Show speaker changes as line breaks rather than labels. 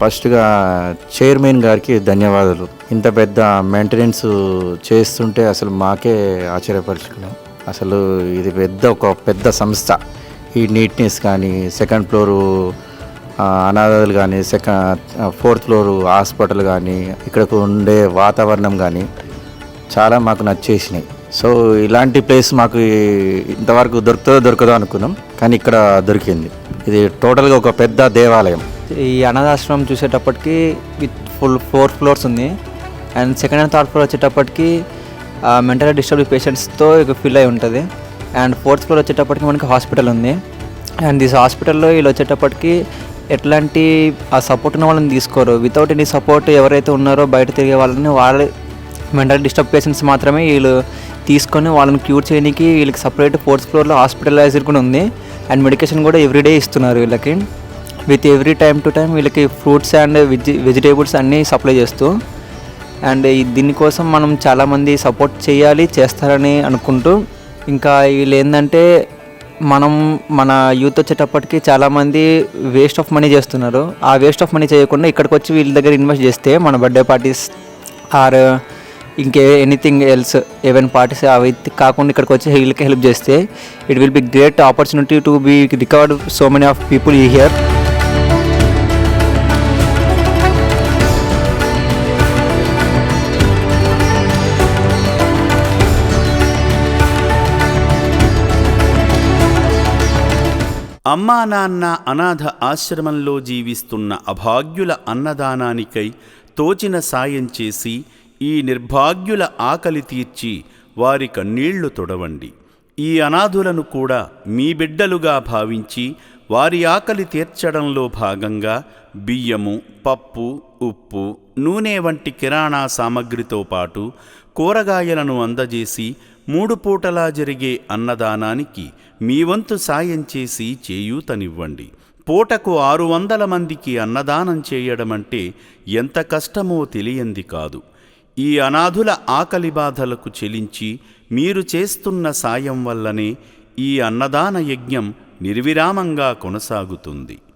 ఫస్ట్గా చైర్మన్ గారికి ధన్యవాదాలు. ఇంత పెద్ద మెయింటెనెన్స్ చేస్తుంటే అసలు మాకే ఆశ్చర్యపరుచుకున్నాం. అసలు ఇది ఒక పెద్ద సంస్థ. ఈ నీట్నెస్ కానీ, సెకండ్ ఫ్లోరు అనాథాలు కానీ, ఫోర్త్ ఫ్లోరు హాస్పిటల్ కానీ, ఇక్కడకు ఉండే వాతావరణం కానీ చాలా మాకు నచ్చేసినాయి. సో ఇలాంటి ప్లేస్ మాకు ఇంతవరకు దొరకదో అనుకున్నాం, కానీ ఇక్కడ దొరికింది. ఇది టోటల్గా ఒక పెద్ద దేవాలయం.
ఈ అనాథాశ్రమం చూసేటప్పటికి విత్ 4 ఫ్లోర్స్ ఉంది. And second and third floor వచ్చేటప్పటికి మెంటల్ డిస్టర్బ్డ్ పేషెంట్స్తో ఫిల్ అయి ఉంటుంది. అండ్ ఫోర్త్ ఫ్లోర్ వచ్చేటప్పటికి మనకి హాస్పిటల్ ఉంది. అండ్ దిస్ హాస్పిటల్లో వీళ్ళు వచ్చేటప్పటికి ఎట్లాంటి ఆ సపోర్ట్ ఉన్న వాళ్ళని తీసుకోరు. వితౌట్ ఎనీ సపోర్ట్ ఎవరైతే ఉన్నారో బయట తిరిగే వాళ్ళ మెంటల్ డిస్టర్బ్ పేషెంట్స్ మాత్రమే వీళ్ళు తీసుకొని వాళ్ళని క్యూర్ చేయడానికి వీళ్ళకి సపరేట్ ఫోర్త్ ఫ్లోర్లో హాస్పిటలైజర్ కూడా ఉంది. అండ్ మెడికేషన్ కూడా ఎవ్రీడే ఇస్తున్నారు వీళ్ళకి. With every time to time వీళ్ళకి ఫ్రూట్స్ అండ్ వెజిటేబుల్స్ అన్నీ సప్లై చేస్తూ. అండ్ దీనికోసం మనం చాలామంది సపోర్ట్ చేస్తారని అనుకుంటూ, ఇంకా వీళ్ళు ఏంటంటే మన యూత్ వచ్చేటప్పటికి చాలామంది వేస్ట్ ఆఫ్ మనీ చేస్తున్నారు. ఆ వేస్ట్ ఆఫ్ మనీ చేయకుండా ఇక్కడికి వచ్చి వీళ్ళ దగ్గర ఇన్వెస్ట్ చేస్తే మన birthday parties or anything else even parties అవి కాకుండా ఇక్కడికి వచ్చి వీళ్ళకి హెల్ప్ చేస్తే it will be great opportunity to be recovered so many of people here.
అమ్మా నాన్న అనాథ ఆశ్రమంలో జీవిస్తున్న అభాగ్యుల అన్నదానానికై తోచిన సాయం చేసి ఈ నిర్భాగ్యుల ఆకలి తీర్చి వారి కన్నీళ్లు తొడవండి. ఈ అనాథులను కూడా మీ బిడ్డలుగా భావించి వారి ఆకలి తీర్చడంలో భాగంగా బియ్యము, పప్పు, ఉప్పు, నూనె వంటి కిరాణా సామగ్రితో పాటు కూరగాయలను అందజేసి 3 పూటలా జరిగే అన్నదానానికి మీ వంతు సాయం చేసి చేయూతనివ్వండి. పూటకు 600 మందికి అన్నదానం చేయడమంటే ఎంత కష్టమో తెలియంది కాదు. ఈ అనాథుల ఆకలి బాధలకు చెలించి మీరు చేస్తున్న సాయం వల్లనే ఈ అన్నదాన యజ్ఞం నిర్విరామంగా కొనసాగుతుంది.